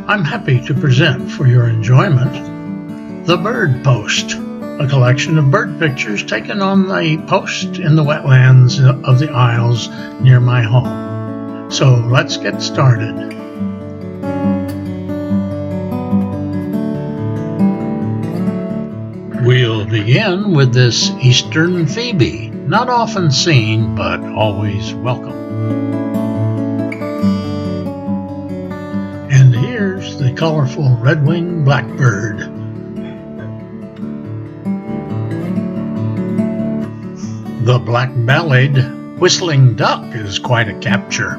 I'm happy to present for your enjoyment the Bird Post, a collection of bird pictures taken on the post in the wetlands of the Isles near my home. So let's get started. We'll begin with this eastern phoebe, not often seen but always welcome. And here's the colorful Redwing Blackbird. The black-bellied whistling duck is quite a capture.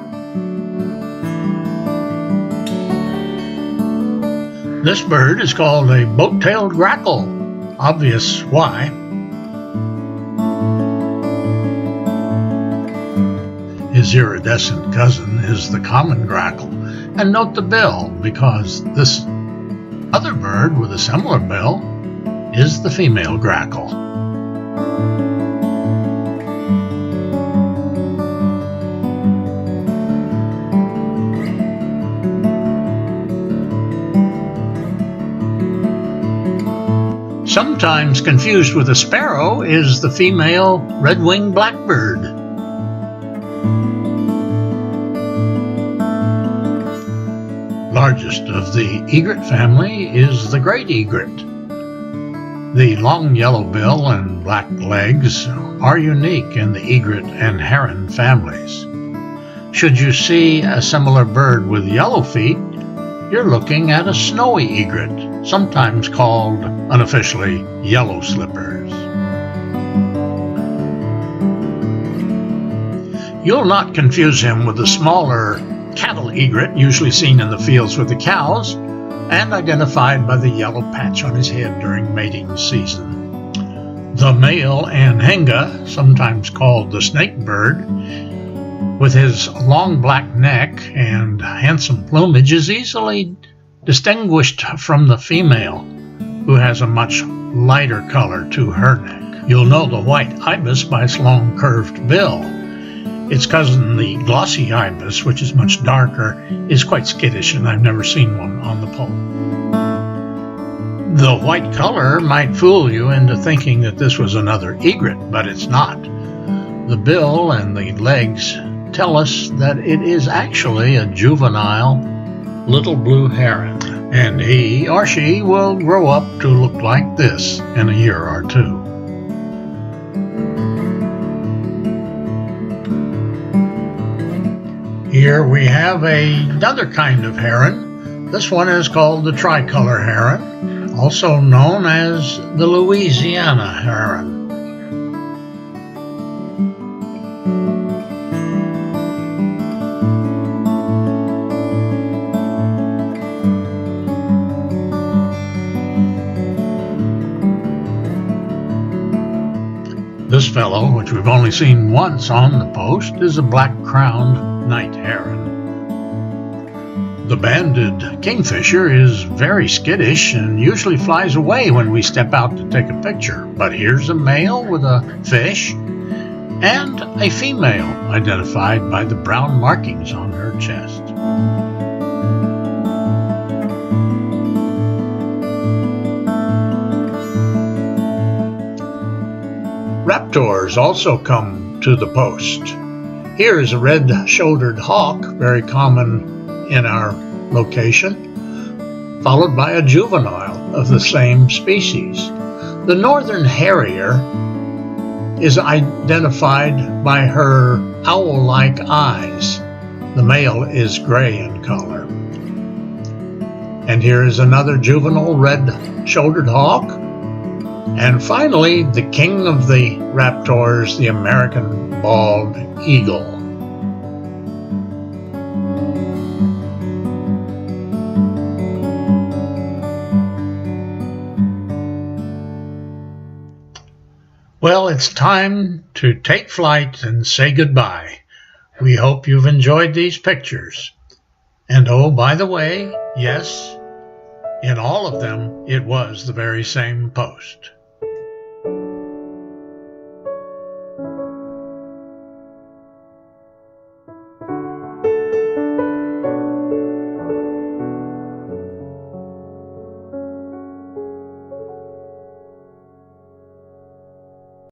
This bird is called a boat-tailed grackle. Obvious why. His iridescent cousin is the common grackle. And note the bill, because this other bird with a similar bill is the female grackle. Sometimes confused with a sparrow is the female Redwing Blackbird. Largest of the egret family is the great egret. The long yellow bill and black legs are unique in the egret and heron families. Should you see a similar bird with yellow feet, you're looking at a snowy egret, sometimes called unofficially yellow slippers. You'll not confuse him with the smaller cattle egret usually seen in the fields with the cows and identified by the yellow patch on his head during mating season. The male anhinga, sometimes called the snake bird, with his long black neck and handsome plumage, is easily distinguished from the female, who has a much lighter color to her neck. You'll know the white ibis by its long curved bill. Its cousin, the glossy ibis, which is much darker, is quite skittish, and I've never seen one on the pole. The white color might fool you into thinking that this was another egret, but it's not. The bill and the legs tell us that it is actually a juvenile little blue heron, and he or she will grow up to look like this in a year or two. Here we have another kind of heron. This one is called the tricolor heron, also known as the Louisiana heron. This fellow, which we've only seen once on the post, is a black-crowned night heron. The banded kingfisher is very skittish and usually flies away when we step out to take a picture. But here's a male with a fish and a female identified by the brown markings on her chest. Raptors also come to the post. Here is a red-shouldered hawk, very common in our location, followed by a juvenile of the same species. The northern harrier is identified by her owl-like eyes. The male is gray in color. And here is another juvenile red-shouldered hawk. And finally, the king of the raptors, the American bald eagle. Well, it's time to take flight and say goodbye. We hope you've enjoyed these pictures. And oh, by the way, yes, in all of them, it was the very same post.